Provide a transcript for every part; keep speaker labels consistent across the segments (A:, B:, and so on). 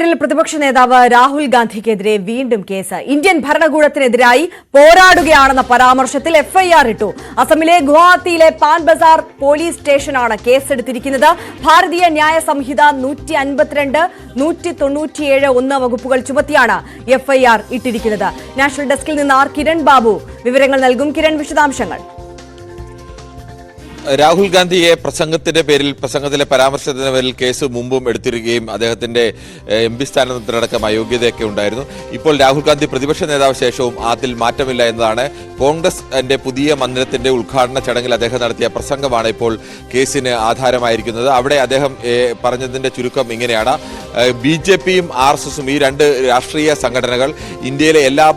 A: പേരിൽ പ്രതിപക്ഷ നേതാവ് രാഹുൽ ഗാന്ധിക്കെതിരെ വീണ്ടും കേസ്. ഇന്ത്യൻ ഭരണകൂടത്തിനെതിരായി പോരാടുകയാണെന്ന പരാമർശത്തിൽ എഫ്ഐആർ ഇട്ടു. അസമിലെ ഗുവാഹത്തിയിലെ പാൻ ബസാർ പോലീസ് സ്റ്റേഷനാണ് കേസെടുത്തിരിക്കുന്നത്. ഭാരതീയ ന്യായ സംഹിത 152, 197(1) വകുപ്പുകൾ ചുമത്തിയാണ് എഫ്ഐആർ ഇട്ടിരിക്കുന്നത്. നാഷണൽ ഡെസ്കിൽ നിന്ന് ആർ കിരൺ ബാബു വിവരങ്ങൾ നൽകും. കിരൺ, വിശദാംശങ്ങൾ.
B: രാഹുൽ ഗാന്ധിയെ പ്രസംഗത്തിലെ പരാമർശത്തിന്റെ പേരിൽ കേസ് മുമ്പും എടുത്തിരിക്കുകയും അദ്ദേഹത്തിന്റെ MP സ്ഥാനത്തിനടക്കം അയോഗ്യതയൊക്കെ ഉണ്ടായിരുന്നു. ഇപ്പോൾ രാഹുൽ ഗാന്ധി പ്രതിപക്ഷ നേതാവ് ശേഷവും അതിൽ മാറ്റമില്ല എന്നതാണ്. കോൺഗ്രസിന്റെ പുതിയ മന്ദിരത്തിന്റെ ഉദ്ഘാടന ചടങ്ങിൽ അദ്ദേഹം നടത്തിയ പ്രസംഗമാണ് ഇപ്പോൾ കേസിന് ആധാരമായിരിക്കുന്നത്. അവിടെ അദ്ദേഹം പറഞ്ഞതിന്റെ ചുരുക്കം ഇങ്ങനെയാണ്: BJPയും RSSും ഈ രണ്ട് രാഷ്ട്രീയ സംഘടനകൾ ഇന്ത്യയിലെ എല്ലാ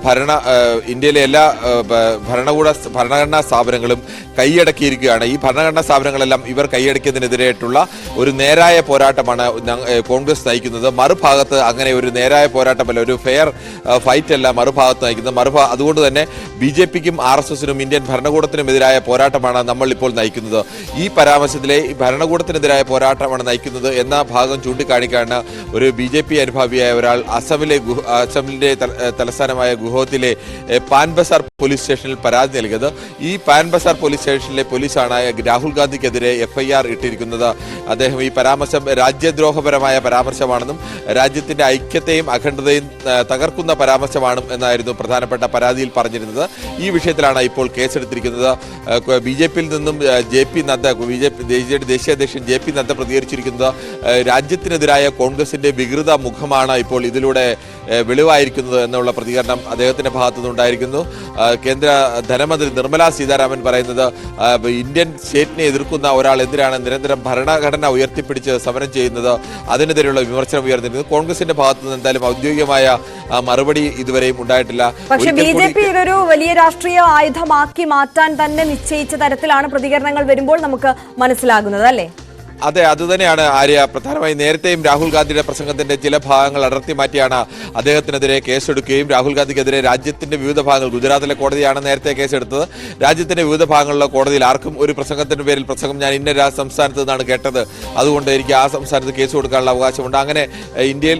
B: ഭരണഘടനാ സ്ഥാപനങ്ങളും കൈയടക്കിയിരിക്കുകയാണ്. ഈ ഭരണഘടനാ സ്ഥാപനങ്ങളെല്ലാം ഇവർ കൈയടക്കിയതിനെതിരായിട്ടുള്ള ഒരു നേരായ പോരാട്ടമാണ് കോൺഗ്രസ് നയിക്കുന്നത്. മറുഭാഗത്ത് അങ്ങനെ ഒരു നേരായ പോരാട്ടമല്ല, ഒരു ഫെയർ ഫൈറ്റ് അല്ല മറുഭാഗത്ത് നയിക്കുന്നത്. അതുകൊണ്ട് തന്നെ BJPക്കും RSSനും ഇന്ത്യൻ ഭരണകൂടത്തിനുമെതിരായ പോരാട്ടമാണ് നമ്മൾ ഇപ്പോൾ നയിക്കുന്നത്. ഈ പരാമർശത്തിലെ ഭരണകൂടത്തിനെതിരായ പോരാട്ടമാണ് നയിക്കുന്നത് എന്ന ഭാഗം ചൂണ്ടിക്കാണിക്കാണ് ഒരു BJP അനുഭാവിയായ ഒരാൾ അസമിന്റെ തലസ്ഥാനമായ ഗുവാഹത്തിയിലെ പാൻ ബസാർ പോലീസ് സ്റ്റേഷനിൽ പരാതി നൽകിയത്. ഈ പാൻ ബസാർ പോലീസ് സ്റ്റേഷനിലെ പോലീസാണ് രാഹുൽ ഗാന്ധിക്കെതിരെ FIR ഇട്ടിരിക്കുന്നത്. അദ്ദേഹം ഈ പരാമർശം രാജ്യദ്രോഹപരമായ പരാമർശമാണെന്നും രാജ്യത്തിന്റെ ഐക്യത്തെയും അഖണ്ഡതയും തകർക്കുന്ന പരാമർശമാണ് എന്നായിരുന്നു പ്രധാനപ്പെട്ട പരാതിയിൽ പറഞ്ഞിരുന്നത്. ഈ വിഷയത്തിലാണ് ഇപ്പോൾ കേസെടുത്തിരിക്കുന്നത്. BJPയിൽ നിന്നും JP നദ്ദ, ദേശീയ അധ്യക്ഷൻ JP നദ്ദ പ്രതികരിച്ചിരിക്കുന്നത് രാജ്യത്തിനെതിരായ കോൺഗ്രസിന്റെ വികൃത മുഖമാണ് ഇപ്പോൾ ഇതിലൂടെ വെളിവായിരിക്കുന്നത് എന്നുള്ള പ്രതികരണം അദ്ദേഹത്തിന്റെ ഭാഗത്തുനിന്നുണ്ടായിരിക്കുന്നു. കേന്ദ്ര ധനമന്ത്രി നിർമ്മലാ സീതാരാമൻ പറയുന്നത് ഇന്ത്യൻ സ്റ്റേറ്റിനെ എതിർക്കുന്ന ഒരാൾ എന്തിനാണ് നിരന്തരം ഭരണഘടന ഉയർത്തിപ്പിടിച്ച് സമരം ചെയ്യുന്നത്, അതിനെതിരെയുള്ള വിമർശനം ഉയർന്നിരുന്നു. കോൺഗ്രസിന്റെ ഭാഗത്തുനിന്ന് എന്തായാലും ഔദ്യോഗികമായ മറുപടി ഇതുവരെയും ഉണ്ടായിട്ടില്ല.
A: പക്ഷേ BJP ഇതൊരു വലിയ രാഷ്ട്രീയ ആയുധമാക്കി മാറ്റാൻ തന്നെ നിശ്ചയിച്ച തരത്തിലാണ് പ്രതികരണങ്ങൾ വരുമ്പോൾ നമുക്ക് മനസ്സിലാകുന്നത്, അല്ലേ?
B: അതെ, അതുതന്നെയാണ് ആര്യ. പ്രധാനമായും നേരത്തെയും രാഹുൽ ഗാന്ധിയുടെ പ്രസംഗത്തിന്റെ ചില ഭാഗങ്ങൾ അടർത്തി മാറ്റിയാണ് അദ്ദേഹത്തിനെതിരെ കേസെടുക്കുകയും രാഹുൽ ഗാന്ധിക്കെതിരെ രാജ്യത്തിന്റെ വിവിധ ഭാഗങ്ങൾ, ഗുജറാത്തിലെ കോടതിയാണ് നേരത്തെ കേസെടുത്തത്. രാജ്യത്തിന്റെ വിവിധ ഭാഗങ്ങളിലെ കോടതിയിൽ ആർക്കും ഒരു പ്രസംഗത്തിന്റെ പേരിൽ ഞാൻ ഇന്ന സംസ്ഥാനത്ത് നിന്നാണ് കേട്ടത്, അതുകൊണ്ട് എനിക്ക് ആ സംസ്ഥാനത്ത് കേസ് കൊടുക്കാനുള്ള അവകാശമുണ്ട്, അങ്ങനെ ഇന്ത്യയിൽ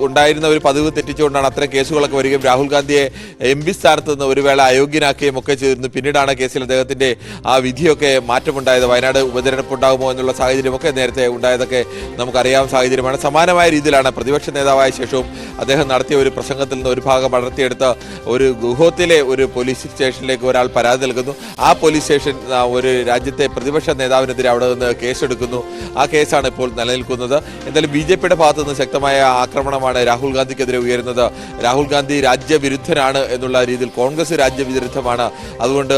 B: ഉണ്ടായിരുന്ന ഒരു പതിവ് തെറ്റിച്ചുകൊണ്ടാണ് അത്തരം കേസുകളൊക്കെ വരികയും രാഹുൽ ഗാന്ധിയെ MP സ്ഥാനത്ത് നിന്ന് ഒരു വേള അയോഗ്യനാക്കുകയും ഒക്കെ ചെയ്തിരുന്നു. പിന്നീടാണ് കേസിൽ അദ്ദേഹത്തിന്റെ ആ വിധിയൊക്കെ മാറ്റമുണ്ടായത്. വയനാട് ഉപതെരഞ്ഞെടുപ്പ് ഉണ്ടാകുമോ എന്നുള്ള സാഹചര്യം ഒക്കെ നേരത്തെ ഉണ്ടായതൊക്കെ നമുക്കറിയാവുന്ന സാഹചര്യമാണ്. സമാനമായ രീതിയിലാണ് പ്രതിപക്ഷ നേതാവായ ശേഷവും അദ്ദേഹം നടത്തിയ ഒരു പ്രസംഗത്തിൽ നിന്ന് ഒരു ഭാഗം അടർത്തിയെടുത്ത് ഒരു ഗുവാഹത്തിയിലെ ഒരു പോലീസ് സ്റ്റേഷനിലേക്ക് ഒരാൾ പരാതി നൽകുന്നു. ആ പോലീസ് സ്റ്റേഷൻ ഒരു രാജ്യത്തെ പ്രതിപക്ഷ നേതാവിനെതിരെ അവിടെ നിന്ന് കേസെടുക്കുന്നു. ആ കേസാണ് ഇപ്പോൾ നിലനിൽക്കുന്നത്. എന്തായാലും BJPയുടെ ഭാഗത്തു നിന്ന് ശക്തമായ ആക്രമണമാണ് രാഹുൽ ഗാന്ധിക്കെതിരെ ഉയരുന്നത്. രാഹുൽ ഗാന്ധി രാജ്യവിരുദ്ധനാണ് എന്നുള്ള രീതിയിൽ കോൺഗ്രസ് രാജ്യവിരുദ്ധമാണ്, അതുകൊണ്ട്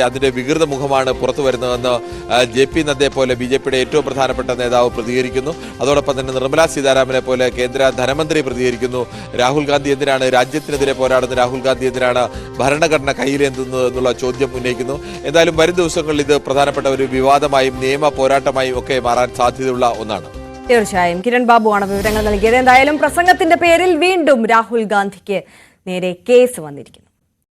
B: അതിന്റെ വികൃത മുഖമാണ് പുറത്തു വരുന്നതെന്ന് JP നദ്ദയെ പോലെ BJPയുടെ ഏറ്റവും പ്രധാനപ്പെട്ട നേതാവ് പ്രതികരിക്കുന്നു. അതോടൊപ്പം തന്നെ നിർമ്മലാ സീതാരാമനെ പോലെ കേന്ദ്ര ധനമന്ത്രി പ്രതികരിക്കുന്നു. രാഹുൽ ഗാന്ധി എന്തിനാണ് രാജ്യത്തിനെതിരെ പോരാടുന്നത്, രാഹുൽ ഗാന്ധി എന്തിനാണ് ഭരണഘടന കയ്യിലേന്തുന്നത് എന്നുള്ള ചോദ്യം ഉന്നയിക്കുന്നു. എന്തായാലും വരും ദിവസങ്ങളിൽ ഇത് പ്രധാനപ്പെട്ട ഒരു വിവാദമായും നിയമ പോരാട്ടമായും ഒക്കെ മാറാൻ സാധ്യതയുള്ള ഒന്നാണ്.
A: തീർച്ചയായും കിരൺ ബാബുവാണ് വിവരങ്ങൾ നൽകിയത്. എന്തായാലും പ്രസംഗത്തിന്റെ പേരിൽ വീണ്ടും രാഹുൽ ഗാന്ധിക്ക് നേരെ കേസ് വന്നിരിക്കുന്നു.